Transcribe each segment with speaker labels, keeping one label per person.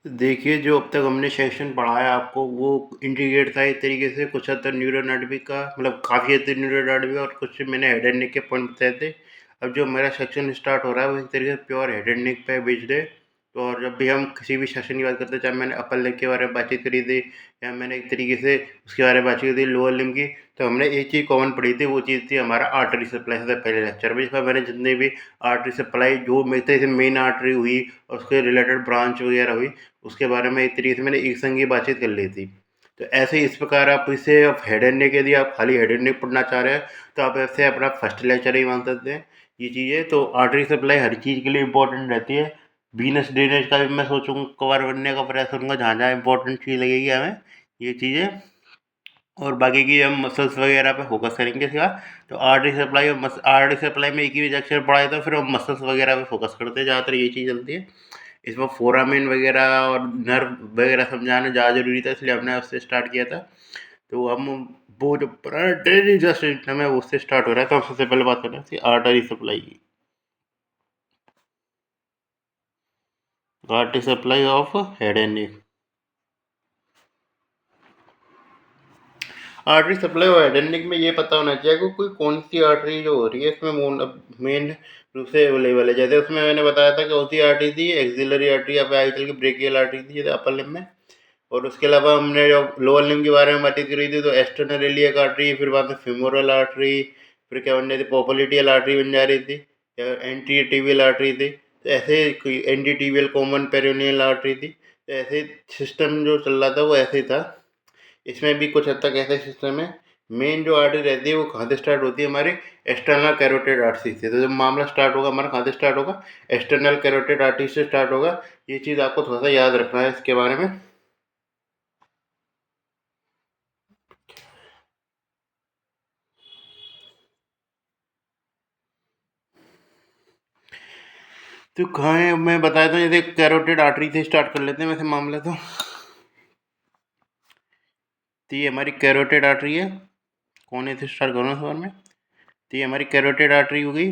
Speaker 1: देखिए, जो अब तक हमने सेक्शन पढ़ा है आपको, वो इंटीग्रेट था एक तरीके से, कुछ हद तक न्यूरोएनाटॉमी का, मतलब काफ़ी हद तक न्यूरोएनाटॉमी और कुछ मैंने हेड एंड नेक के पॉइंट बताए थे। अब जो मेरा सेक्शन स्टार्ट हो रहा है, वो एक तरीके से प्योर हेड एंड नेक पे बेस्ड है। तो और जब भी हम किसी भी सेक्शन की बात करते हैं, चाहे मैंने अपर लेग के बारे में बातचीत करी थी या मैंने एक तरीके से उसके बारे में बातचीत करी थी लोअर लिम्ब की, तो हमने एक चीज़ कॉमन पढ़ी थी, वो चीज़ थी हमारा आर्टरी सप्लाई। सबसे पहले लेक्चर में जिसमें मैंने जितने भी आर्टरी सप्लाई जो मेरे से मेन आर्टरी हुई और उसके रिलेटेड ब्रांच वगैरह हुई, उसके बारे में एक तरीके से मैंने एक संग ही बातचीत कर ली थी। तो ऐसे ही इस प्रकार आप इसे आप हेड एंड नेक, यदि आप खाली हेड एंड नेक पढ़ना चाह रहे हैं, तो आप ऐसे अपना फर्स्ट लेक्चर ही मान सकते हैं। ये चीज़ें तो आर्टरी सप्लाई हर चीज़ के लिए इंपॉर्टेंट रहती है। वीनस ड्रेनेज का भी मैं सोचूंगा कवर बनने का प्रयास करूँगा, जहाँ जहाँ इंपॉर्टेंट चीज़ लगेगी हमें ये चीज़ें। और बाकी की हम मसल्स वगैरह पे फोकस करेंगे इसके बाद। तो आर्टरी सप्लाई और आर्टरी सप्लाई में एक ही लेक्चर पढ़ाया, तो फिर हम मसल्स वगैरह पे फोकस करते हैं, ज़्यादातर ये चीज़ चलती है। इसमें फोरामेन वगैरह और नर्व वगैरह समझाना ज़्यादा ज़रूरी था, इसलिए हमने उससे स्टार्ट किया था। तो हम वो जो पुराना ड्रेनेज सिस्टम है, वो उससे स्टार्ट हो रहा है। तो हम सबसे पहले बात कर रहे थे आर्टरी सप्लाई की। Artery supply of head and neck. Artery supply और हेड एंड नेक में ये पता होना चाहिए कि कोई कौन सी आर्टरी जो हो रही है इसमें मेन रूप से अवेलेबल है। जैसे उसमें मैंने बताया था कि कौन सी आर्टरी थी, एक्सिलरी आर्टरी या फिर आजकल की ब्रेकियल आर्टरी थी जैसे अपर लिम्ब में। और उसके अलावा हमने जो लोअर लिम्ब के बारे में बातचीत करी थी, तो एक्सटर्नल इलियक आर्टरी, फिर बाद में फेमोरल आर्टरी, फिर क्या बन रही थी, पोप्लिटियल आर्टरी बन जा रही थी, या एंटी टिबियल आर्टरी थी। तो ऐसे anti tibial common peroneal artery थी। तो ऐसे सिस्टम जो चल रहा था वो ऐसे ही था। इसमें भी कुछ हद तक ऐसा सिस्टम है। मेन जो आर्टरी रहती है वो कहाँ से स्टार्ट होती है, हमारे एक्सटर्नल कैरोटिड आर्टरी से। तो जब मामला स्टार्ट होगा हमारा कहाँ से स्टार्ट होगा, एक्सटर्नल कैरोटिड आर्टरी से स्टार्ट होगा। ये चीज़ आपको थोड़ा सा याद रखना है इसके बारे में। तो कहाँ है, मैं बताया था, जैसे कैरोटिड आर्टरी से स्टार्ट कर लेते हैं वैसे मामला तो ये हमारी कैरोटिड आर्टरी है। कौन से स्टार्ट करूँ इस बार में। तो ये हमारी कैरोटिड आर्टरी हो गई।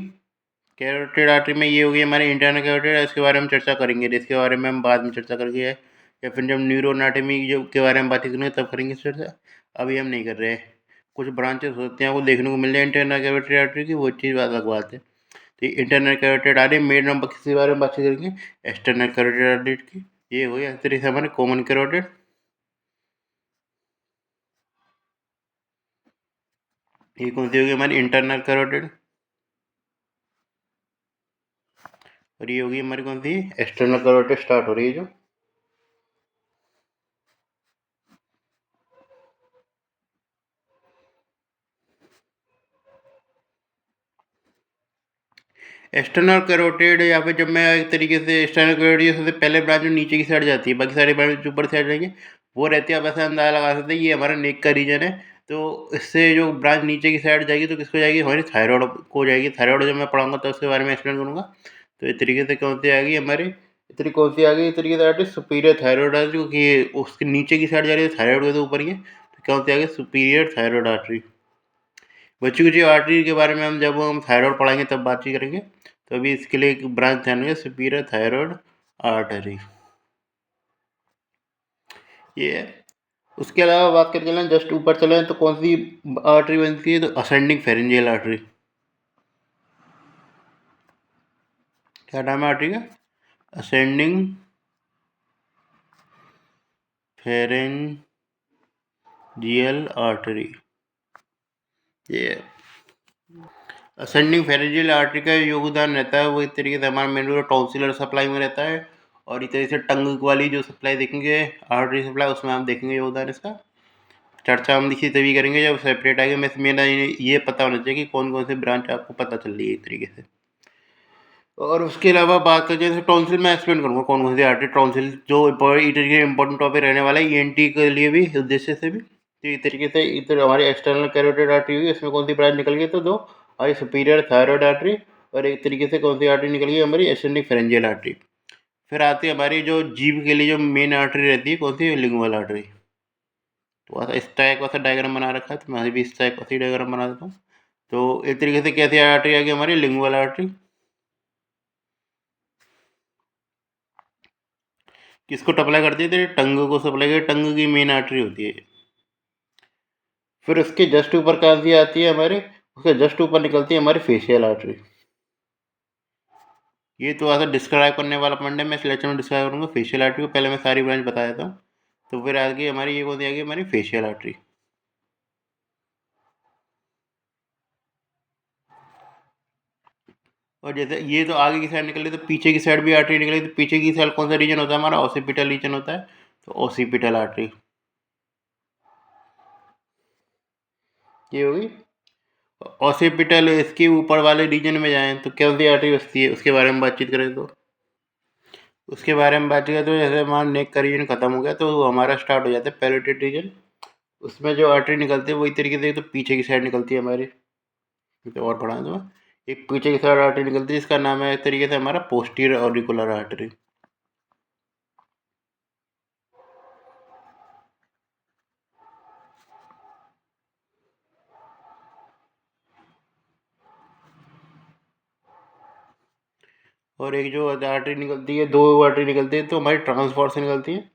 Speaker 1: कैरोटिड आर्टरी में ये होगी हमारी इंटरनल कैरोटिड, इसके बारे में चर्चा करेंगे, इसके बारे में हम बाद में चर्चा करके है, या फिर जब न्यूरो एनाटॉमी जो के बारे में बात करेंगे तब करेंगे चर्चा। अभी हम नहीं कर रहे हैं। कुछ ब्रांचेस होते हैं वो देखने को मिल जाए इंटरनल कैरोटिड आर्टरी की, वो चीज़ अलग बात है। तो internal carotid artery main number किसी बारे में बात करेंगे, एक्सटर्नल कैरोटिड आर्टरी की। ये हो गया इस तरीके से हमारे कॉमन कैरोटिड। ये कौन सी होगी हमारी इंटरनल कैरोटिड, और ये होगी हमारी कौन सी एक्सटर्नल कैरोटिड स्टार्ट हो रही है जो। एक्सटर्नल कैरोटिड, या फिर जब मैं एक तरीके से एक्सटर्नल कैरोटिड सबसे पहले ब्रांच जो नीचे की साइड जाती है, बाकी सारी ब्रांच जो ऊपर साइड रहेंगे वो रहती है। आप ऐसा अंदाजा लगा सकते हैं ये हमारा नेक का रीजन है। तो इससे जो ब्रांच नीचे की साइड जाएगी तो किसको जाएगी, हमारी थायराइड को जाएगी। थायराइड जब मैं पढ़ाऊंगा तो उसके बारे में एक्सप्लेन करूंगा। तो इस तरीके से कौन सी आएगी हमारी, इस तरीके कौन सी आ गई, इस तरीके से सुपीरियर थायराइड आर्टरी, क्योंकि उसके नीचे की साइड जा रही है थायराइड के तो ऊपर ही है। तो कौन सी आ गई, सुपीरियर थायराइड आर्टरी। बच्चों की जो आर्टरी के बारे में हम जब हम थायराइड पढ़ाएंगे तब बातचीत करेंगे। तो अभी इसके लिए एक ब्रांच ध्यान में, सुपीरियर थायराइड आर्टरी ये है। उसके अलावा बात करके चलें, जस्ट ऊपर चलें तो कौन सी आर्टरी बनती है, तो असेंडिंग फेरेंजियल आर्टरी। क्या नाम है आर्टरी का, असेंडिंग फेरेंजियल आर्टरी। ये असेंडिंग फेरेंजियल आर्टरी का योगदान रहता है वो इस तरीके से हमारा मेन टॉन्सिलर सप्लाई में रहता है। और इस तरीके से टंग वाली जो सप्लाई देखेंगे, आर्टरी सप्लाई, उसमें हम देखेंगे योगदान इसका। चर्चा हम इसी तभी करेंगे जब सेपरेट आएगा। मैं मेरा ये पता होना चाहिए कि कौन कौन से ब्रांच आपको पता चल रही है एक तरीके से। और उसके अलावा बात करें जैसे टॉन्सिल, मैं एक्सप्लेन करूँगा कौन कौन सी आर्टरी टॉन्सिल जो इंपॉर्टेंट टॉपिक रहने वाला है ईएनटी के लिए भी, उद्देश्य से भी। तो इस तरीके से इधर हमारी एक्सटर्नल कैरोटिड आर्टरी हुई, इसमें कौन सी ब्रांच निकल गई, तो दो हमारी सुपीरियर थायराइड आर्टरी, और एक तरीके से कौन सी आर्टरी निकल गई हमारी एसेंडिंग फेरेंजियल आर्टरी। फिर आती है हमारी जो जीभ के लिए जो मेन आर्टरी रहती है, कौन सी, लिंगुअल आर्टरी। तो ऐसा इस टाइप का डायग्राम बना रखा है, तो मैं भी इस टाइप का डायग्राम बना देता हूँ। तो एक तरीके से कैसी आर्टरी आ गई हमारी, लिंगुअल आर्टरी। किसको सप्लाई करती है? तेरे टंग को सप्लाई करती है, टंग की मेन आर्टरी होती है। फिर उसके जस्ट ऊपर कहाँ से आती है हमारे, उसके जस्ट ऊपर निकलती है हमारी फेशियल आर्टरी। ये तो ऐसा डिस्क्राइब करने वाला पॉइंट है, मैं इस लेक्चर में डिस्क्राइब करूँगा फेशियल आर्टरी को। पहले मैं सारी ब्रांच बता देता हूँ, तो फिर आगे हमारी ये कौन सी आएगी, हमारी फेशियल आर्टरी। और जैसे ये तो आगे की साइड निकली, तो पीछे की साइड भी आर्टरी निकली, तो पीछे की साइड कौन सा रीजन होता है हमारा? ऑसिपिटल रीजन होता है, तो ऑसिपिटल आर्टरी ये होगी। ऑसिपिटल इसके ऊपर वाले रीजन में जाएं तो कौन सी आर्टरी बचती है, उसके बारे में बातचीत करें तो उसके बारे में बात करें तो जैसे हमारा नेक का रीजन खत्म हो गया तो हमारा स्टार्ट हो जाता है पैरोटिड रीजन। उसमें जो आर्टरी निकलती है वही तरीके से तो पीछे की साइड निकलती है हमारी। तो और पढ़ा तो एक पीछे की साइड आर्टरी निकलती है, इसका नाम है एक तरीके से हमारा पोस्टीरियर ऑरिकुलर आर्टरी। और एक जो आर्टरी निकलती है, दो आर्टरी निकलती है तो हमारी ट्रांसफॉर से निकलती है।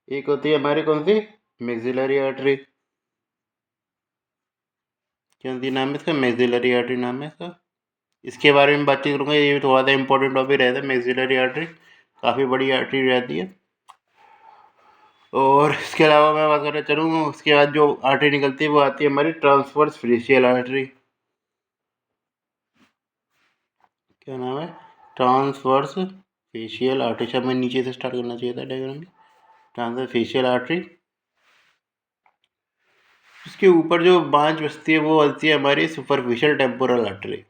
Speaker 1: एक होती है हमारी कौन सी, मैक्सिलरी आर्टरी। क्या नाम है इसका? मैक्सिलरी आर्टरी नाम है इसका। इसके बारे में बातचीत करूँगा, ये थोड़ा सा इंपॉर्टेंट टॉपिक रहता है। मैक्सिलरी आर्टरी काफ़ी बड़ी आर्टरी रहती है। और इसके अलावा मैं बात करना चलूँगा, उसके बाद जो आर्टरी निकलती है वो आती है हमारी ट्रांसवर्स फेशियल आर्टरी। क्या नाम है? Transverse facial artery. शायद मैं नीचे से स्टार्ट करना चाहिए था डायग्राम में। ट्रांसवर्स फेशियल आर्टरी, इसके ऊपर जो बांझ बसती है वो आती है हमारी सुपरफिशियल टेम्पोरल आर्टरी।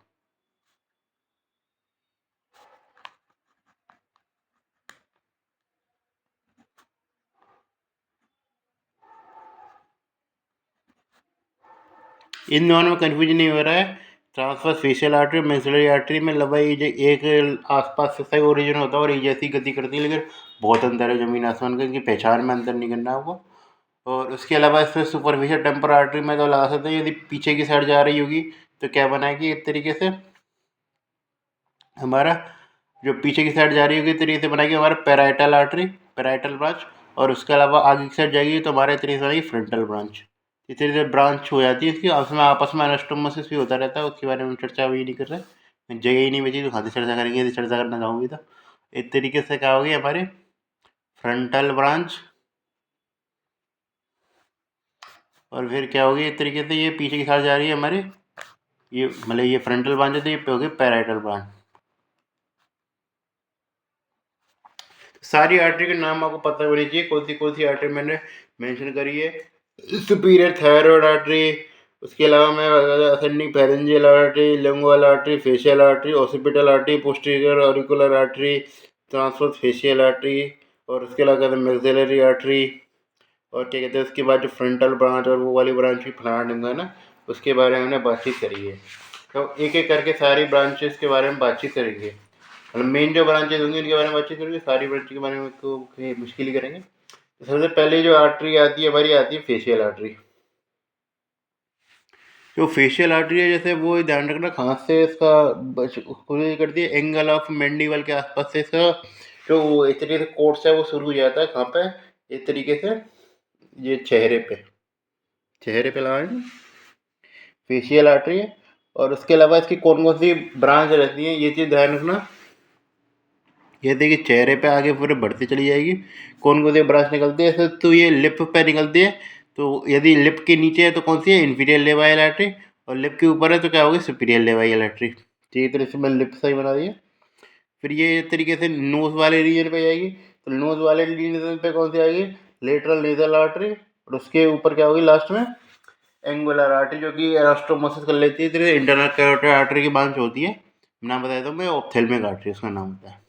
Speaker 1: इन दोनों में कन्फ्यूजन नहीं हो रहा है। ट्रांसवर्स फेशियल आर्टरी और मैक्सिलरी आर्टरी में लगभग एक आसपास से सही ओरिजिन होता है और एक जैसी गति करती है, लेकिन बहुत अंतर है जमीन आसमान का, इनकी पहचान में अंतर नहीं करना है आपको। और उसके अलावा इसमें सुपरफिशियल टेम्पोरल आर्टरी में तो लगा सकते हैं, यदि पीछे की साइड जा रही होगी तो क्या बनाएगी एक तरीके से हमारा, जो पीछे की साइड जा रही होगी तरीके से बनाएगी हमारा पैराइटल आर्टरी, पैराइटल ब्रांच। और उसके अलावा आगे की साइड जाएगी तो हमारे तरीके से बनेगी फ्रंटल ब्रांच। इस तरीके से ब्रांच हो जाती है इसकी। उसमें आपस में एनास्टोमोसिस भी होता रहता है, उसके बारे में चर्चा अभी नहीं कर रहे, जगह ही नहीं बची तो खाते चर्चा करेंगे, यदि चर्चा करना चाहूँगी तो। इस तरीके से क्या होगी हमारे फ्रंटल ब्रांच, और फिर क्या होगी इस तरीके से ये पीछे की साइड जा रही है हमारे, ये मतलब ये फ्रंटल ब्रांच है तो ये पे होगी पैराइटल ब्रांच। सारी आर्टरी के नाम आपको पता होनी चाहिए, कौन सी आर्टरी मैंने मेंशन करी है। सुपीरियर थायराइड आर्टरी, उसके अलावा मैं ascending pharyngeal artery, lingual artery, facial artery, occipital artery, posterior auricular artery, transverse facial artery, और उसके अलावा कहते हैं मैक्सिलरी आर्टरी। और क्या कहते हैं उसके बाद जो फ्रंटल ब्रांच और वो वाली ब्रांच भी फलाना है ना, उसके बारे में हमने बातचीत करी है। तो एक एक करके सारी ब्रांचेस के बारे में बातचीत करेंगे, मतलब मेन जो ब्रांचेज होंगी उनके बारे में बातचीत करेंगे, सारी ब्रांच के बारे में तो मुश्किल ही करेंगे। तो सबसे पहले जो आर्टरी आती है हमारी, आती है फेशियल आर्टरी। जो फेशियल आर्टरी है जैसे वो ध्यान रखना कहाँ से इसका खुली करती है, एंगल ऑफ मैंडिबल के आसपास से इसका जो इस तरीके से कोर्स है वो शुरू हो जाता है। कहाँ पे? इस तरीके से ये चेहरे पे लगाएंगे फेशियल आर्टरी है। और उसके अलावा इसकी कौन कौन सी ब्रांच रहती है ये चीज़ ध्यान रखना। ये देखिए चेहरे पे आगे पूरे बढ़ती चली जाएगी, कौन कौन सी ब्रांच निकलती है ऐसे, तो ये लिप पे निकलती है। तो यदि लिप के नीचे है तो कौन सी है? इंफीरियर लेवाइल आर्टरी। और लिप के ऊपर है तो क्या होगी? सुपीरियर लेवाइल आर्टरी। तो ये तरह से मैंने लिप सही बना दिया। फिर ये इस तरीके से नोज वाले रीजन पे जाएगी, तो नोज वाले रीजन पे कौन सी आएगी? Lateral nasal artery. और उसके ऊपर क्या होगी लास्ट में? एंगुलर आर्टरी, जो कि एनास्टोमोसिस कर लेती है। इधर इंटरनल कैरोटिड आर्टरी की ब्रांच होती है, नाम बताया था मैं, ऑप्थेल्मिक आर्टरी उसका नाम होता है।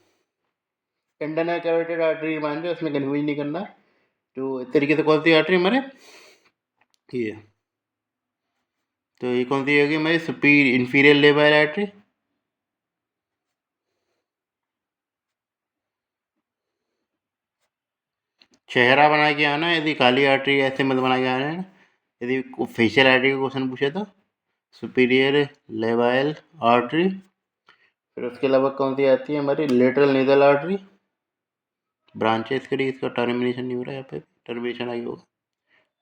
Speaker 1: इंटरनल कैरोटिड आर्टरी की ब्रांच है, उसमें कन्फ्यूज नहीं करना है। तो इस तरीके से कौन सी आर्टरी हमारे ये, तो ये कौन सी होगी हमारी? सुपीर इंफीरियर लेवल आर्टरी। चेहरा बना के आना, यदि काली आर्टरी ऐसे मत बना के आना है। यदि फेशियल आर्टरी का क्वेश्चन पूछे तो सुपीरियर लेवाइल आर्टरी। फिर उसके अलावा कौन सी आती है हमारी? लेटरल नेजल आर्टरी, ब्रांचेस के लिए इसका टर्मिनेशन नहीं हो रहा है, यहाँ पे टर्मिनेशन आई होगा,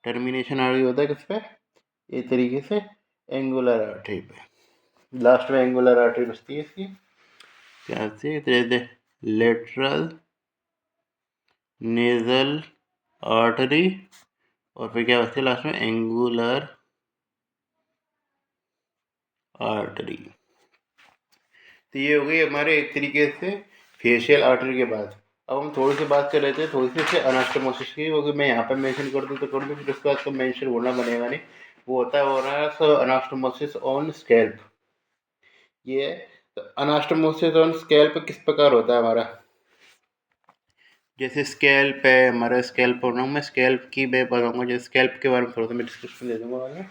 Speaker 1: टर्मिनेशन आई होता है किस पे, इस तरीके से एंगुलर आर्टरी पे, लास्ट में एंगुलर आर्टरी बचती है इसकी, क्या से लेटरल नेजल आर्टरी, और फिर क्या बचती है लास्ट में, एंगुलर आर्टरी। तो ये हो गई हमारे एक तरीके से फेशियल आर्टरी के बाद। अब हम थोड़ी सी बात कर रहे थे थोड़ी सी अनास्टोमोसिस की, क्योंकि मैं यहाँ पे मेंशन कर दूँ तो कर दूँ, फिर उसके बाद तो मेंशन होना बनेगा नहीं। वो होता है हो रहा है अनास्टोमोसिस ऑन स्कैल्प। ये अनास्टोमोसिस ऑन स्कैल्प किस प्रकार होता है हमारा, जैसे स्कैल्प है हमारा, स्कैल्प हो रहा हूँ मैं, स्कैल्प की मैं बताऊँगा, जैसे स्कैल्प के बारे में थोड़ा सा मैं डिस्क्रिप्शन दे दूँगा वाला।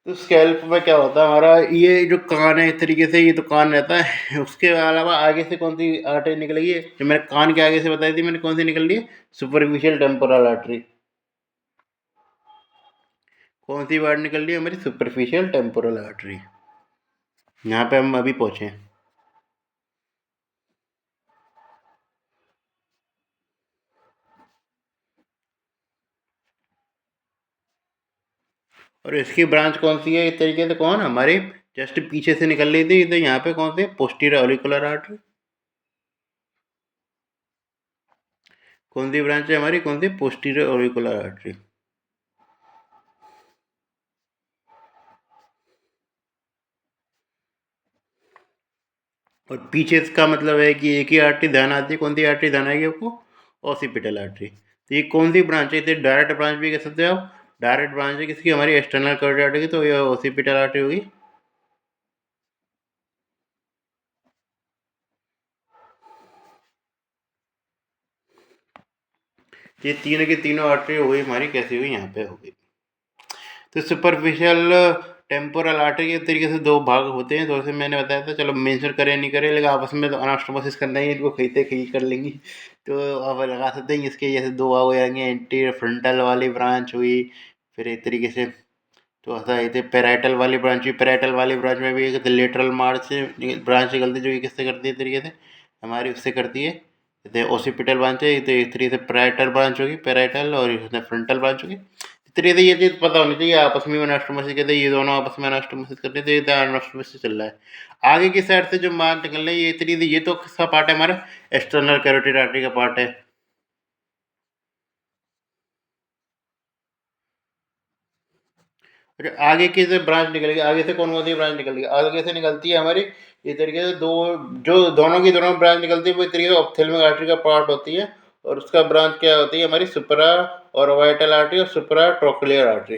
Speaker 1: तो स्कैल्प में क्या होता है हमारा, ये जो कान है इस तरीके से, ये तो कान रहता है, उसके अलावा आगे से कौन सी आर्टरी निकलेगी, जो मैंने कान के आगे से बताई थी मैंने, कौन सी निकल रही है, सुपरफिशियल टेम्पोरल आर्टरी। कौन सी वर्ड निकल रही है हमारी, सुपरफिशियल टेम्पोरल आर्टरी। यहाँ पे हम अभी पहुँचे हैं। और इसकी ब्रांच कौन सी है, इस तरीके से कौन हमारे जस्ट पीछे से निकल रही थी, तो यहाँ पे कौन सी, पोस्टीरियर ऑरिकुलर आर्टरी। कौन सी ब्रांच है हमारी, कौन सी, पोस्टीरियर ऑरिकुलर आर्टरी। और पीछे इसका मतलब है कि एक ही आर्टरी ध्यान आती है, कौन सी आर्टरी ध्यान आएगी आपको, ऑसिपिटल आर्टरी। तो ये कौन सी ब्रांच है, इसे डायरेक्ट ब्रांच भी कह सकते हो आप, डायरेक्ट ब्रांच है किसकी, हमारी एक्सटर्नल कैरोटिड आर्टरी की, तो ये ऑसिपिटल आर्टरी होगी। ये तीनों की तीनों आर्टरी हो गई हमारी, कैसी हुई, यहाँ पे हो गई। तो सुपरफिशियल टेम्पोरल आर्टरी के तरीके से दो भाग होते हैं, तो जैसे मैंने बताया था, चलो मेंशन करें नहीं करें, लेकिन आपस में तो अनास्टोमोसिस करना ही है, इनको खींचते खींच कर लेंगी। तो आप लगा सकते हैं इसके जैसे दो भाग हो जाएंगे, एंटीरियर फ्रंटल वाली ब्रांच हुई, फिर एक तरीके से तो ऐसा ये पैराइटल वाली ब्रांच हुई, पैराइटल वाली ब्रांच में भी एक लेटरल मार्च से ब्रांच निकलती है, जो कि किससे करती है तरीके से, हमारी उससे करती है, जैसे ओसिपिटल ब्रांच है, तो एक तरीके से पैराइटल ब्रांच होगी, पैराइटल, और फ्रंटल ब्रांच होगी। इस तरीके से ये चीज़ पता होनी चाहिए, आपस में अनास्टोमोसिस कहते हैं, ये दोनों आपस में अनास्टोमोसिस करते हैं, तो ये अनास्टोमोसिस चल रहा है। आगे की साइड से जो मार्च निकल रही है, ये तरीके से, ये तो किसका पार्ट है हमारा, एक्सटर्नल कैरोटिड आर्टरी का पार्ट है। अच्छा, आगे की से ब्रांच निकलेगी, आगे से कौन कौन सी ब्रांच निकलेगी, आगे से निकलती है हमारी इस तरीके से दो, जो दोनों की दोनों ब्रांच निकलती है वो इस तरीके से ऑप्थेल्मिक आर्टरी का पार्ट होती है, और उसका ब्रांच क्या होती है हमारी, सुपरा और वाइटल आर्टरी और सुपरा ट्रोक्लियर आर्टरी।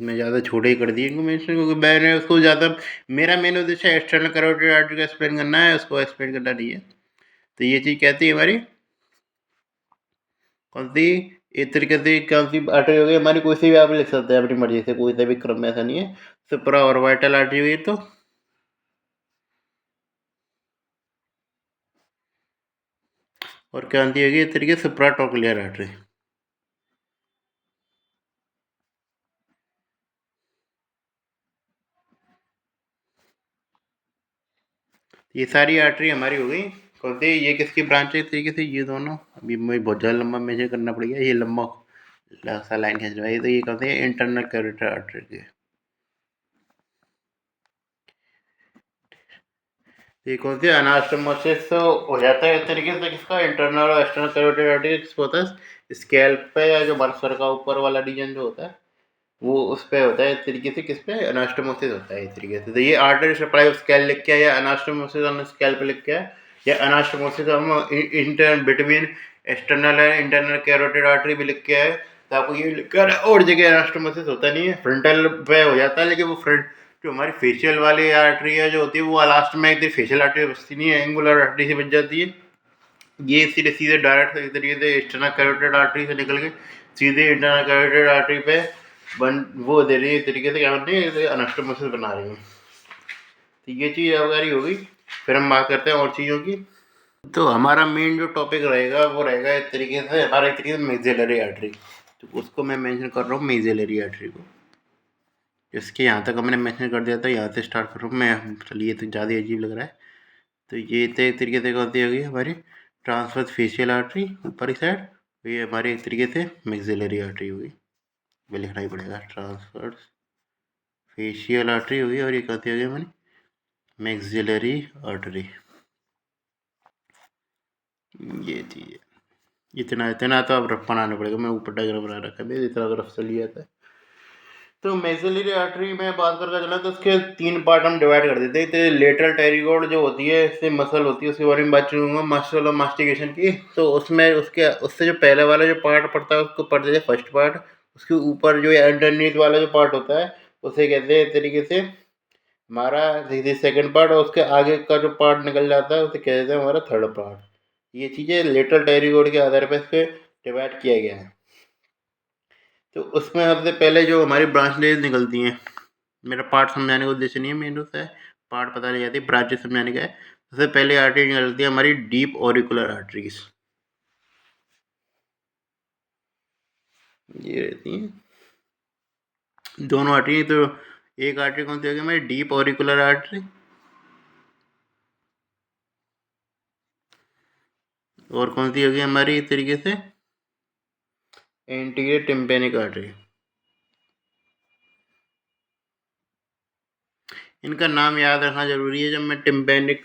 Speaker 1: मैं ज़्यादा छोटे ही कर दिए इनको मेंशन, क्योंकि मैंने उसको ज़्यादा, मेरा मेन उद्देश्य एक्सटर्नल कैरोटिड आर्टरी का एक्सप्लेन करना है, उसको एक्सप्लेन करना नहीं है। तो ये चीज़ कहती है हमारी कौन सी, एक तरीके से कौन सी आर्टरी हो गई हमारी, कोई सी भी आप लिख सकते हैं अपनी मर्जी से, कोई सा भी क्रम में, ऐसा नहीं है। सुपरा और वाइटल आर्टरी हुई तो, और क्या आती होगी इस तरीके से, सुपरा ट्रोक्लियर आर्टरी। ये सारी आर्टरी हमारी हो गई, कौन सी, ये किसकी ब्रांच है इस तरीके से, ये दोनों, अभी मुझे बहुत ज़्यादा लंबा मेजर करना पड़ेगा, ये लंबा सा लाइन खींचना है, तो ये कौन सी है, इंटरनल कैरोटिड आर्टरी की। ये कौन सी, अनास्टोमोसिस हो जाता है इस तरीके से किसका, इंटरनल और एक्सटर्नल कैरोटिड आर्टरी किसको होता है, स्कैल्प पे, या जो हमारा सर का ऊपर वाला रीजन जो होता है वो उस पे होता है इस तरीके से, किस पे, अनास्टोमोसिस होता है इस तरीके से। तो ये आर्टरी सप्लाई ऑफ स्कैल लिख के है, या अनास्टोमोसिस ऑन स्कैल्प लिख के है, या अनास्टोमोसिस हम इंटर बिटवीन एक्सटर्नल है इंटरनल कैरोटिड आर्टरी भी लिख के है, तो आपको ये लिख कर, और जगह अनास्टोमोसिस होता नहीं है, फ्रंटल पे हो जाता है, लेकिन वो फ्रंट जो हमारी फेशियल वाली आर्टरी है जो होती है, वो लास्ट में एक फेशियल आर्टरी बचती नहीं है, एंगुलर आर्टरी से बच जाती है। ये सीधे सीधे डायरेक्ट एक तरीके से एक्सटर्नल कैरोटिड आर्टरी से निकल के सीधे इंटरनल कैरोटिड आर्टरी पे बन, वो दे रही है एक तरीके से, क्या होती है, अनास्टोमोसिस बना रही है। तो ये चीज़ अवगारी हो गई। फिर हम बात करते हैं और चीज़ों की। तो हमारा मेन जो टॉपिक रहेगा वो रहेगा एक तरीके से, हमारा एक तरीके से मेजेलरी आर्टरी, तो उसको मैं मेंशन कर रहा हूँ, मेजेलरी आर्टरी को। इसके यहाँ तक हमने मेंशन कर दिया था, यहाँ से स्टार्ट करूँ मैं। चलिए, तो ज़्यादा अजीब लग रहा है। तो ये तो एक तरीके से कौन सी होगी हमारी ट्रांसवर्स फेशियल आर्टरी ऊपर की साइड। ये हमारे एक तरीके से मैक्सिलरी आर्टरी होगी, ये लिखना ही पड़ेगा। ट्रांसवर्स फेशियल आर्टरी होगी और ये कौन सी होगी हमारी मैक्सिलरी आर्टरी। ये चीज़ है। इतना इतना तो अब रफ बनाना पड़ेगा, मैं ऊपर डायग्राम बना रखा है, इतना रफ से लिया था। तो मैक्सिलरी आर्टरी में बात करके चला तो उसके 3 पार्ट हम डिवाइड कर देते हैं। तो लेटरल टेरिगोड जो होती है, इससे मसल होती है, उसके बारे में बात करूँगा, मसल और मास्टिकेशन की। तो उसमें उससे जो पहले वाला जो पार्ट पड़ता है उसको पढ़ देते हैं फर्स्ट पार्ट। उसके ऊपर जो अंडरनीथ वाला जो पार्ट होता है उसे कहते हैं एक तरीके से हमारा सेकंड पार्ट, और उसके आगे का जो पार्ट निकल जाता है उसे कहते हैं हमारा थर्ड पार्ट। ये चीज़ें लेटरल टेरिगोड के आधार पर इसके डिवाइड किया गया है। तो उसमें सबसे पहले जो हमारी ब्रांचेज निकलती हैं, मेरा पार्ट समझाने का उद्देश्य नहीं है, मेन रूप से पार्ट पता लग जाती है, ब्रांचेज समझाने का है। सबसे पहले आर्टरी निकलती है हमारी डीप ऑरिकुलर आर्टरीज, ये रहती हैं दोनों आर्टरी। तो एक आर्टरी कौन सी होगी हमारी डीप ऑरिकुलर आर्टरी, और कौन सी होगी हमारी इस तरीके से एंटीरियर टिम्पैनिक आर्टरी। इनका नाम याद रखना जरूरी है। जब मैं टिम्पैनिक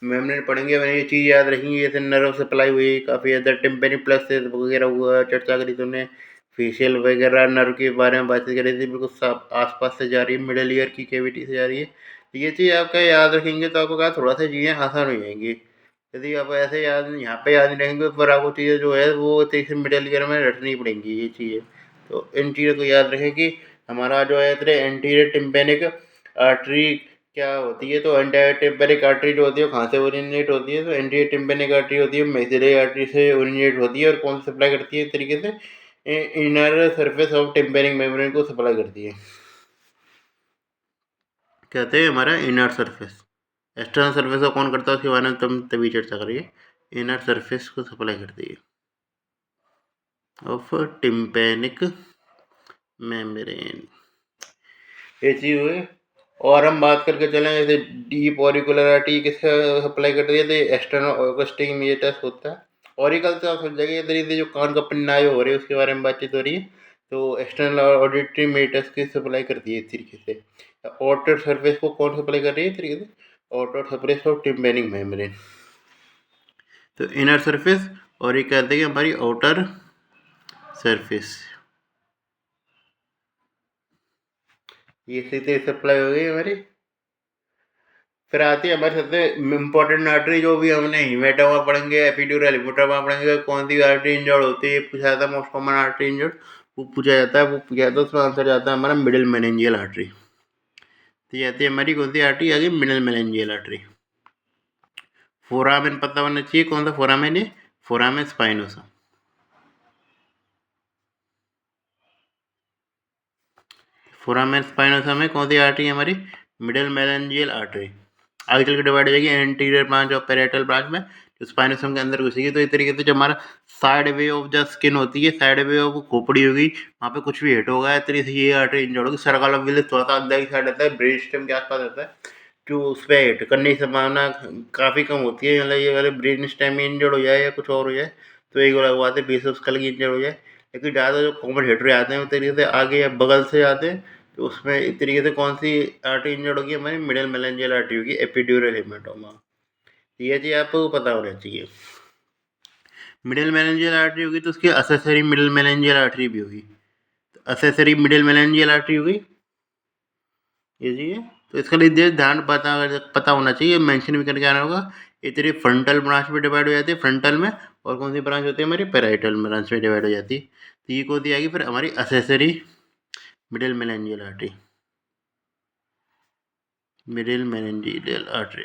Speaker 1: मेम्ब्रेन पढ़ेंगे मैंने ये चीज़ याद रखेंगे, जैसे नर्व सप्लाई हुई काफ़ी ज़्यादा, टिम्पैनिक प्लस वगैरह हुआ, चर्चा करी तुमने, फेशियल वगैरह नर्व के बारे में बातचीत करी थी, बिल्कुल साफ आसपास से जा रही है, मिडल ईयर की कैविटी से जा रही है। तो ये चीज़ आपका याद रखेंगे तो आपको क्या थोड़ा सा चीज़ें आसान हो जाएंगी। यदि आप ऐसे याद यहाँ पे याद नहीं रखेंगे तो फिर आपको चीज़ें जो है वो तेज मिडल ईयर में रटनी पड़ेंगी ये चीज़ें। तो इन चीज़ों को याद रखें कि हमारा जो है एंटीरियर टिम्पैनिक आर्टरी क्या होती है। तो एंटीरियर टिम्पैनिक आर्टरी जो होती है वो कहाँ से ओरिजिनेट होती है, तो एंटीरियर टिम्पैनिक आर्टरी होती है मैक्सिलरी आर्टरी से ओरिजिनेट होती है, और कौन सप्लाई करती है, एक तरीके से inner surface of tympanic membrane को सप्लाई करती है। कहते हैं हमारा इनर सरफेस। एक्सटर्नल सरफेस को कौन करता है उसके बारे में तुम तभी चर्चा करिए। इनर सरफेस को सप्लाई करती है ऑफ टिम्पैनिक मेम्ब्रेन, ये चीज़ हुई। और हम बात करके चलें जैसे डीप ऑरिकुलर आर्टरी किससे सप्लाई करती है, तो एक्सटर्नल ऑगस्टिक मीडियस होता है। ऑरिकल से आप समझ जाइए इधर से जो कान का पन्ना जो हो रही है उसके बारे में बातचीत हो रही है। तो एक्सटर्नल ऑडिटरी मीडियस की सप्लाई करती है इस तरीके से। आउटर सरफेस को कौन सप्लाई कर रही है इस तरीके से, outer surface of tympanic membrane. तो इनर सरफेस, और ये कहते हैं हमारी आउटर सरफेस, ये सीधे सप्लाई हो गई हमारी। फिर आती है हमारे सबसे इम्पोर्टेंट आर्टरी, जो भी हमने हिमेटोमा पढ़ेंगे, एपिड्यूरल हिमेटोमा पढ़ेंगे, कौन सी आर्टरी इंजर्ड होती है पूछा जाता है, मोस्ट कॉमन आर्टरी इंजर्ड वो पूछा जाता है, वो पूछा जाता है, उसमें आंसर जाता है हमारा मिडिल मेनिंजियल आर्टरी। तो ये आती है हमारी कौन सी आर्टरी आ गई, मिडिल मेनिंजियल आर्टरी। फोरामेन पता होना चाहिए, कौन सा फोरामेन है, फोरामेन स्पाइनोसा। फोरामेन स्पाइनोसा में कौन सी आर्टरी है हमारी, मिडिल मेनिंजियल आर्टरी। आगे चल के डिवाइड हो जाएगी एंटीरियर ब्रांच और पेराइटल ब्रांच में, जो स्पाइनोसम के अंदर घुसेगी। तो इस तरीके से जो हमारा side way of the skin होती है, साइड वे ऑफ खोपड़ी होगी, वहाँ पे कुछ भी हिट होगा इस तरीके से ये आर्टरी इंजर्ड होगी। सर्कल ऑफ विलिस थोड़ा सा अंदर की साइड रहता है, ब्रेन स्टेम के आसपास रहता है, जो उस पर हिट करने की संभावना काफ़ी कम होती है। मतलब ये वाले ब्रेन स्टेम इंजर्ड हो जाए या कुछ और हो जाए तो एक अलग बात है, बेस ऑफ स्कल की इंजर्ड हो जाए। लेकिन ज़्यादा जो कॉमन हिटर आते हैं उस तरीके से आगे या बगल से आते हैं, तो उसमें इस तरीके से कौन सी आर्टरी इंजर्ड होगी हमारी, मिडिल मेनिंजियल आर्टरी होगी, एपिड्यूरल हेमाटोमा। ये चीज़ आपको पता होना चाहिए। मिडिल मेनिंजियल आर्टरी होगी तो उसकी असेसरी मिडिल मेनिंजियल आर्टरी भी होगी। तो असेसरी मिडिल मेनिंजियल आर्टरी होगी ये चीज़ है। तो इसका लिए ध्यान पता होना चाहिए, मेंशन भी करके आना होगा। ये तेरी फ्रंटल ब्रांच में डिवाइड हो जाती है फ्रंटल में, और कौन सी ब्रांच होती है हमारी पेराइटल ब्रांच में डिवाइड हो जाती है। तो ये कौन सी आएगी फिर हमारी accessory middle meningeal artery, middle meningeal artery.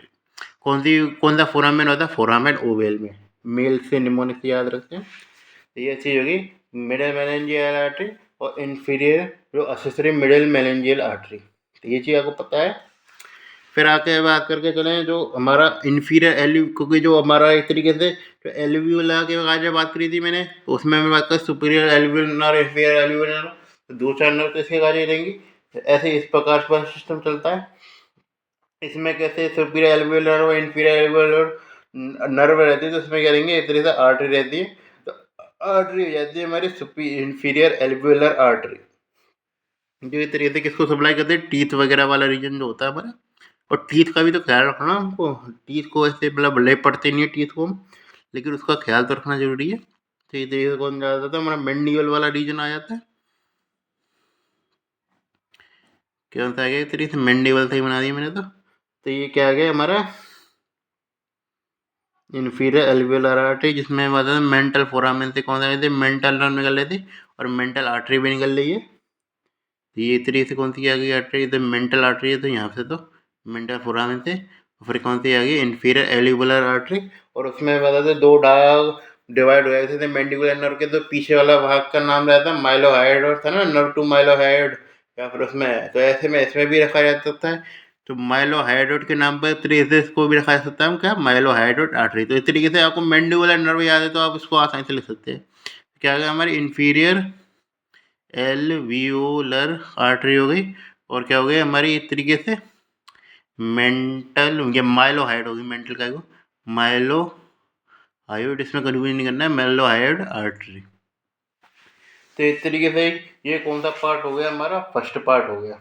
Speaker 1: कौन सा फोरामेन होता है, फोरामेन ओवेल में, मेल से निमोनिक से याद रखते हैं। तो ये चीज़ होगी मिडिल मेनिंजियल आर्टरी और इन्फीरियर जो असेसरी मिडिल मेनिंजियल आर्टरी। तो ये चीज़ आपको पता है। फिर आके बात करके चलें जो हमारा इन्फीरियर एल्यू, क्योंकि जो हमारा एक तरीके से जो एल्यूवियोला के बारे में बात करी थी मैंने, तो उसमें मैं बात कर सुपीरियर एल्यूवियोलर, इन्फीरियर एल्यूवियोलर, तो दो चार नर्व तो इसके कार्य रहेंगी। ऐसे इस प्रकार से सिस्टम चलता है। इसमें कैसे सुपीरियर एल्वियोलर और इंफीरियर एल्वियोलर नर्व रहती है, तो इसमें क्या रहेंगे, एक तरह से आर्टरी रहती है, तो आर्टरी हो जाती है हमारी इंफीरियर एल्वियोलर आर्टरी, जो इस तरीके से किसको सप्लाई करते हैं, टीथ वगैरह वाला रीजन जो होता है हमारा। और टीथ का भी तो ख्याल रखना हमको, टीथ को ऐसे मतलब ले पड़ते नहीं है टीथ को हम, लेकिन उसका ख्याल तो रखना जरूरी है। तो इस तरीके से कौन जाता था, हमारा मैंडिबल वाला रीजन आ जाता है। कौन सा आ गया, इस तरीके से मैंडिबल से ही बना दिया मैंने तो ये क्या आ गया हमारा इन्फीरियर एल्वियोलर आर्टरी, जिसमें मतलब मेंटल फोरामेन से कौन सा लेते, मेंटल नर्व निकल लेती और मेंटल आर्टरी भी निकल रही है। ये तरीके से कौन सी आ गई आर्टरी, तो मेंटल आर्टरी है, तो यहाँ से तो मेंटल फोरामेन से। फिर कौन सी आ गई, इन्फीरियर एल्वियोलर आर्टरी, और उसमें बताते दो भाग डिवाइड हो गए थे मैंडिबुलर नर्व के, तो पीछे वाला भाग का नाम रहता है माइलोहाइड, और था ना नर्व टू माइलोहाइड, या फिर उसमें तो ऐसे में इसमें भी रखा जा सकता है, तो माइलोहाइड्रोट के नाम पर तरीके से इसको भी रखा जा सकता है क्या, माइलोहाइड्रोट आर्टरी। तो इस तरीके से आपको मैंडिबुलर नर्व याद है तो आप इसको आसानी से लिख सकते हैं। क्या आ गया हमारी इन्फीरियर एल्वियोलर आर्टरी हो गई, और क्या हो गई हमारी इस तरीके से मेंटल, ये माइलोहाइड होगी, मेंटल का माइलो हाइड, इसमें कन्फ्यूजन नहीं करना है, मेलोहाइड आर्टरी। तो इस तरीके से ये कौन सा पार्ट हो गया, हमारा फर्स्ट पार्ट हो गया।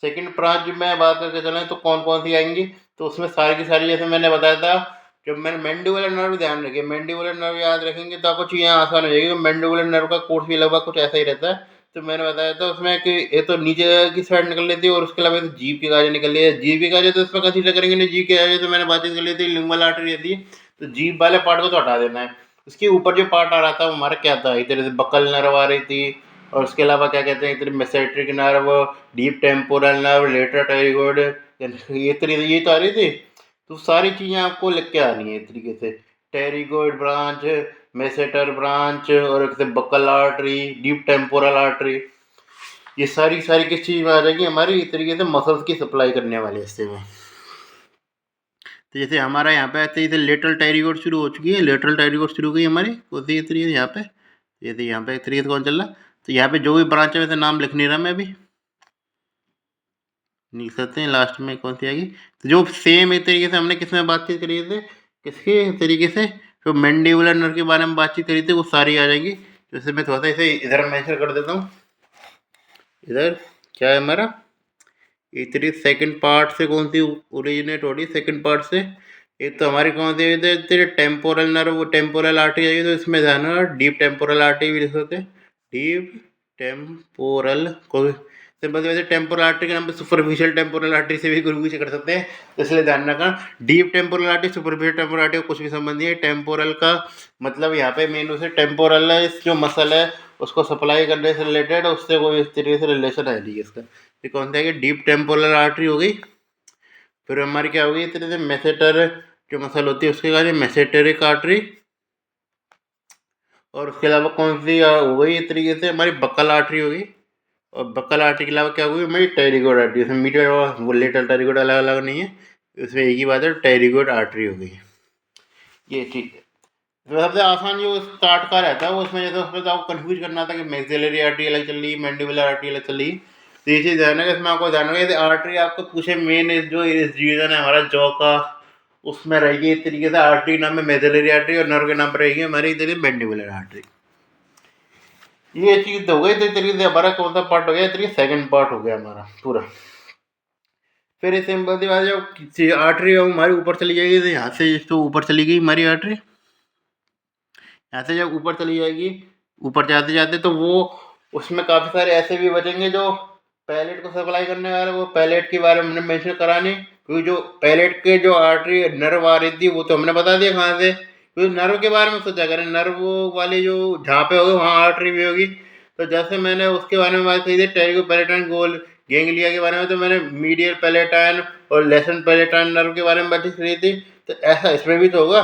Speaker 1: सेकंड ब्रांच में बात करके चलें तो कौन कौन सी आएंगी, तो उसमें सारी की सारी जैसे मैंने बताया था, जब मैंने मैंडिबुलर नर्व ध्यान रखिए, मैंडिबुलर नर्व याद रखेंगे तो आपको चीज़ें आसान हो जाएगी। मैंडिबुलर नर्व का कोर्स भी लगभग कुछ ऐसा ही रहता है, तो मैंने बताया था उसमें कि ये तो नीचे की साइड निकल लेती है, और उसके अलावा तो जीभ की गाजर निकल रही है। जीभ की गाजर तो इसमें कंसीडर करेंगे नहीं, जीभ की गाजर तो मैंने बातचीत कर ली थी, लिंगुअल आर्टरी रहती है, तो जीभ वाले पार्ट को तो हटा देना है। उसके ऊपर जो पार्ट आ रहा था वो हमारा क्या था, एक तरह से बकल नर्व आ रही थी, और उसके अलावा क्या कहते हैं, एक तरह masseteric nerve, deep temporal nerve, lateral pterygoid, ये तरीके ये तो आ रही थी। तो सारी चीज़ें आपको लिख के आनी है इस तरीके से, टेरिगोइड ब्रांच, मेसेटर ब्रांच, और एक buccal artery, deep temporal artery, ये सारी सारी किस चीज़ में आ जाएगी, हमारी इस तरीके से मसल्स की सप्लाई करने वाले हिस्से में। तो जैसे हमारा यहाँ पे ऐसे जैसे लेटरल टेरिगोइड शुरू हो चुकी है, लेटरल टेरिगोइड शुरू हो गई हमारी उसी तरीके से यहाँ पे, जैसे यहाँ पे एक तरीके से कौन चल रहा, तो यहाँ पे जो भी ब्रांच है वैसे नाम लिख नहीं रहा मैं अभी, लिख सकते हैं लास्ट में कौन सी आएगी। तो जो सेम एक तरीके से हमने किसमें बातचीत करी थी, किसके तरीके से, जो मैंडिबुलर नर्व के बारे में बातचीत करी थी वो सारी आ जाएगी। जैसे मैं थोड़ा सा इसे इधर मेंशन कर देता हूँ, इधर क्या है हमारा, एक तरीके सेकंड पार्ट से कौन सी ओरिजिनेट हो रही है, सेकंड पार्ट से एक तो हमारी कौन सी इधर टेम्पोरल नर्व, वो टेम्पोरल आर्टरी आएगी, तो इसमें ध्यान रखना डीप टेम्पोरल आर्टरी भी लिख सकते हैं, डीप टेम्पोरल को सिंपल वैसे टेम्पोरल आर्टरी के नाम पे सुपरफिशियल टेम्पोरल आर्टरी से भी गुरु कर सकते हैं, तो इसलिए ध्यान रखना deep temporal artery superficial temporal artery कुछ भी संबंध नहीं है। टेम्पोरल का मतलब यहाँ पे मेन उसे टेम्पोरल है, जो मसल है उसको सप्लाई करने से रिलेटेड, उससे कोई इस तरीके से रिलेशन है नहीं इसका। ये कौन सा है, डीप टेम्पोरल आर्टरी हो गई। फिर हमारी क्या होगी इस तरह से मेसेटर, जो मसल होती है उसके कारण मेसेटेरिक आर्टरी, और उसके अलावा कौन सी हो गई इस तरीके से हमारी बक्कल आर्टरी होगी, और बक्कल आर्टरी के अलावा क्या होगी हमारी टेरिगोइड आर्टरी, उसमें मीडियल और वो लेटरल टेरिगोइड अलग अलग नहीं है, उसमें एक ही बात है, टेरिगोइड आर्टरी हो गई। ये ठीक है। तो सबसे आसान जो स्टार्ट का रहता है वो उसमें, जैसे उसमें तो आपको कन्फ्यूज करना था कि मैक्सिलरी आर्टरी अलग चल रही, मैंडिबुलर आर्टरी अलग चल रही, तो ये चीज़ ध्यान है, इसमें आपको ध्यान रखना यदि आर्टरी आपको पूछे मेन जो इस रीजन है हमारा जॉ का, उसमें रहेगी इस तरीके से आर्टरी नाम है मैक्सिलरी आर्टरी, और नर्व के नाम पर रहेगी हमारी इधर मैंडिबुलर आर्टरी। ये चीज़ तो हो गई, तो इस तरीके से हमारा कौन सा पार्ट हो गया, इस तरीके सेकंड पार्ट हो गया हमारा पूरा। फिर इस सिंपल सी बात, जब आर्टरी हमारी ऊपर चली जाएगी, तो यहाँ से तो ऊपर चली गई हमारी आर्टरी, यहाँ से जब ऊपर चली जाएगी, ऊपर जाते जाते तो वो उसमें काफ़ी सारे ऐसे भी बचेंगे जो पैलेट को सप्लाई करने वाले, वो पैलेट के बारे में हमने मेंशन करा नहीं, क्योंकि जो पैलेट के जो आर्टरी नर्व आ रही थी वो तो हमने बता दिया कहाँ से, क्योंकि नर्व के बारे में सोचा करें, नर्व वाली जो जहाँ पे होगी वहाँ आर्टरी भी होगी। तो जैसे मैंने उसके बारे में बात कही थी टेरिगो पैलेटाइन गोल गेंगलिया के बारे में, तो मैंने मीडियल पैलेटाइन और लेसन पैलेटाइन नर्व के बारे में बात करी थी, तो ऐसा इसमें भी तो होगा,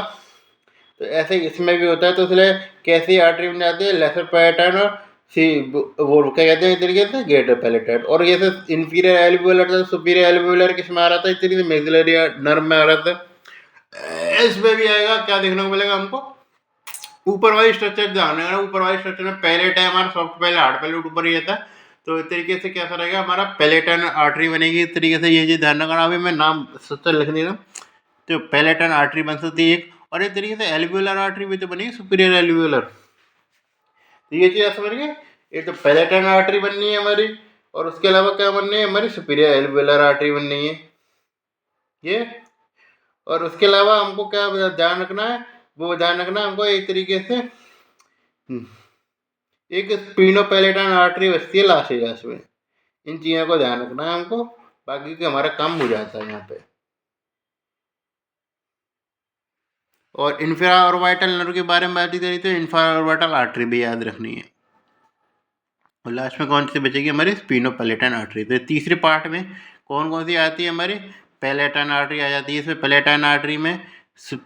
Speaker 1: तो ऐसे ही इसमें भी होता है। तो इसलिए कैसी आर्टरी बन जाती है, लेसर पैलेटाइन और सी वो क्या कहते हैं इस तरीके से ग्रेटर पैलेटाइन, और जैसे इंफीरियर एल्वियोलर था, सुपीरियर एल्वियोलर किसमें आ रहा था, इस तरीके से मैक्सिलरी नर्व में आ रहा था। इसमें भी आएगा, क्या देखने को मिलेगा हमको, ऊपर वाली स्ट्रक्चर ध्यान रखना, ऊपर वाली स्ट्रक्चर में पैलेट है हमारा, सॉफ्ट पैलेट हार्ड पैलेट ऊपर ही रहता है, तो इस तरीके से कैसा रहेगा हमारा पैलेटन आर्टरी बनेगी। इस तरीके से ये चीज़ ध्यान रखना। अभी मैं नाम सोच लिख दे रहा हूँ। तो पैलेटन आर्टरी बन सकती है एक, और इस तरीके से एल्वियोलर आर्टरी भी तो बनेगी, सुपीरियर एल्वियोलर। तो ये चीज़ आप समझ गए। ये तो पैलेटन आर्टरी बननी है हमारी, और उसके अलावा क्या बननी है हमारी, सुपीरियर एल्वियोलर आर्टरी बननी है ये। और उसके अलावा हमको क्या ध्यान रखना है, वो ध्यान रखना है हमको एक तरीके से एक स्पीनोपैलेटन आर्टरी बचती है लास्ट एरियास में। इन चीज़ों को ध्यान रखना है हमको, बाकी का हमारा काम हो जाता है यहाँ पे। और इंफ्रा ऑर्बिटल नर्व के बारे में बात करी तो इंफ्रा ऑर्बिटल आर्टरी भी याद रखनी है। और लास्ट में कौन सी बचेगी हमारी, स्पीनोपैलेटन आर्टरी। तो तीसरे पार्ट में कौन कौन सी आती है हमारी, पैलेटन आर्टरी आ जाती है। इसमें पैलेटन आर्टरी में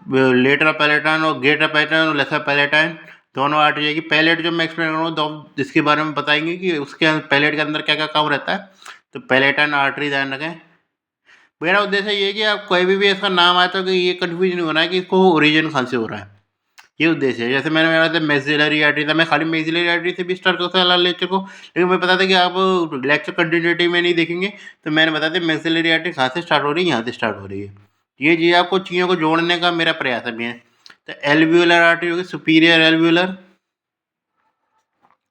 Speaker 1: लेटरल पैलेटन और ग्रेटर पैलेटन और लेसर पैलेटन दोनों आर्टरी आएगी। पैलेट जो मैं एक्सप्लेन करूँगा तो इसके बारे में बताएंगे कि उसके पैलेट के अंदर क्या क्या काम रहता है। तो पैलेटन आर्टरी ध्यान रखें। मेरा उद्देश्य ये है कि आप कोई भी इसका नाम आया तो कि ये कन्फ्यूजन नहीं होना है कि इसको ओरिजिन कहाँ से हो रहा है, ये उद्देश्य है। जैसे मैंने मेरा था मैक्सिलरी आर्टरी था, मैं खाली मैक्सिलरी आर्टरी से भी स्टार्ट करता था लेक्चर को, लेकिन मैं पता था कि आप लेक्चर कंटिन्यूटी में नहीं देखेंगे, तो मैंने बता दिया मैक्सिलरी आर्टरी कहाँ से स्टार्ट हो रही है, यहाँ से स्टार्ट हो रही है। ये चीज़ आपको चीज़ों को जोड़ने का मेरा प्रयास है है। तो एल्वियोलर आर्टरी होगी, सुपीरियर एल्वियोलर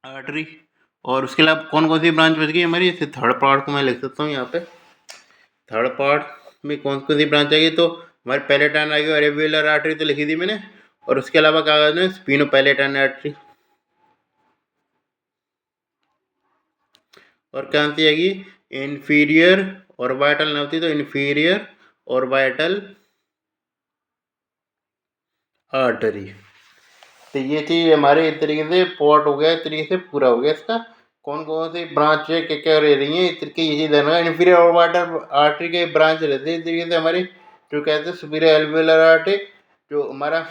Speaker 1: आर्टरी। और उसके अलावा कौन कौन सी ब्रांच बच गई हमारी, जैसे थर्ड पार्ट को मैं लिख सकता हूँ यहाँ पे। थर्ड पार्ट में कौन कौन सी ब्रांच आएगी, तो हमारी पैलेटन आएगी और एल्वियोलर आर्टरी तो लिखी थी मैंने। और उसके अलावा क्या कहते हैं, स्पीनोपैलेटन आर्टरी। और क्या आती आएगी, इन्फीरियर ऑर्बिटल नर्व थी तो इन्फीरियर ऑर्बिटल आर्टरी। तो ये चीज़ हमारे एक तरीके से पॉट हो गया, एक तरीके से पूरा हो गया इसका। कौन कौन सी ब्रांच है, क्या क्या रह रही है, इस तरीके ये चीज़ देना। इन्फीरियर ऑर्बिटल आर्टरी के ब्रांच रहती है इस तरीके से हमारी, जो कहते हैं सुपीरियर एल्वियोलर आर्टरी, जो हमारा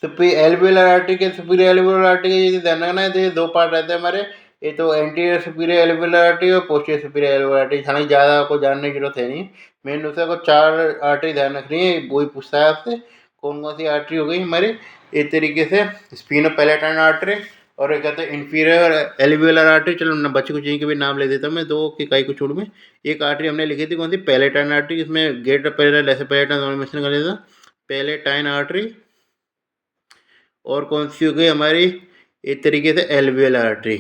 Speaker 1: एल्वियोलर आर्टरी के सुपीरियर एल्वियोलर आर्टरी के यदि ध्यान रखना है तो ये दो पार्ट रहते हैं हमारे। ये तो एंटीरियर सुपीरियर एल्वियोलर आर्टरी और पोस्टीरियर सुपीरियर एल्वियोलर आर्टरी। हालांकि ज़्यादा आपको जानने की जरूरत है नहीं, मेन दूसरे को चार आर्टरी ध्यान रखनी है, वही पूछता है आपसे कौन कौन सी आर्टरी हो गई हमारी। एक तरीके से स्पीनोपैलेटन आर्टरी, और एक कहते हैं इन्फीरियर एल्वियोलर आर्टरी। चलो न बच्चे कुछ के भी नाम ले देता हूँ मैं, दो की कई को छोड़ में। एक आर्टरी हमने लिखी थी कौन सी, पैलेटाइन आर्टरी, जिसमें ग्रेटर पैलेटन लेसर पैलेटन दोनों मेंशन कर देता। Palatine artery. और कौन सी हो गई हमारी, एक तरीके से एल्वियोलर आर्टरी।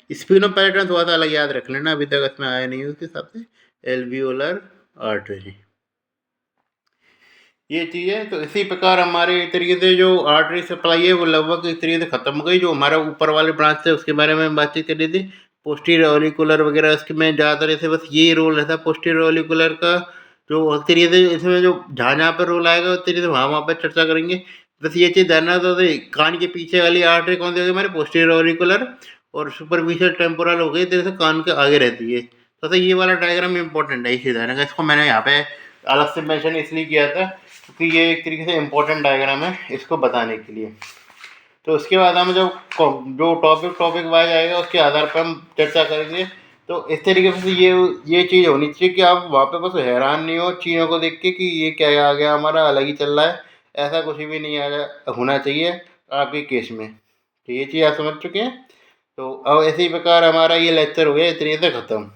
Speaker 1: स्पीनोपैलेटन थोड़ा सा अलग याद रख लेना, अभी तक इसमें आया नहीं है उसके हिसाब से। एल्वियोलर आर्टरी ये चीज़ है। तो इसी प्रकार हमारे एक तरीके से जो आर्टरी सप्लाई है वो लगभग इस तरीके से ख़त्म हो गई। जो हमारा ऊपर वाले ब्रांच थे उसके बारे में बातचीत कर रही थी, पोस्टीरियर ऑलिकुलर वगैरह, उसके में ज़्यादातर ऐसे बस ये रोल रहता है पोस्टीरियर ऑलिकुलर का। जो उस तरीके से इसमें जो जहाँ जहाँ पर रोल आएगा उस तरीके से वहाँ वहाँ पर चर्चा करेंगे। बस ये चीज़ ध्यान रखना, तो कान के पीछे वाली आर्टरी कौन सी होगी हमारे, पोस्टीरियर ऑलिकुलर। और सुपरफिशियल टेम्पोरल हो गई, तरह से कान के आगे रहती है। तो ये वाला डायग्राम इंपॉर्टेंट है, इसी ध्यान रखा। इसको मैंने यहाँ पे अलग से मेंशन इसलिए किया था क्योंकि ये एक तरीके से इम्पोर्टेंट डायग्राम है इसको बताने के लिए। तो उसके बाद हम जब जो टॉपिक वाइज आएगा उसके आधार पर हम चर्चा करेंगे। तो इस तरीके से ये चीज़ होनी चाहिए कि आप वहाँ पे बस हैरान नहीं हो चीज़ों को देख के कि ये क्या आ गया हमारा, अलग ही चल रहा है, ऐसा कुछ भी नहीं होना चाहिए आपके केस में। तो ये चीज़ आप समझ चुके हैं। तो अब इसी प्रकार हमारा ये लेक्चर हो गया इस तरीके से ख़त्म।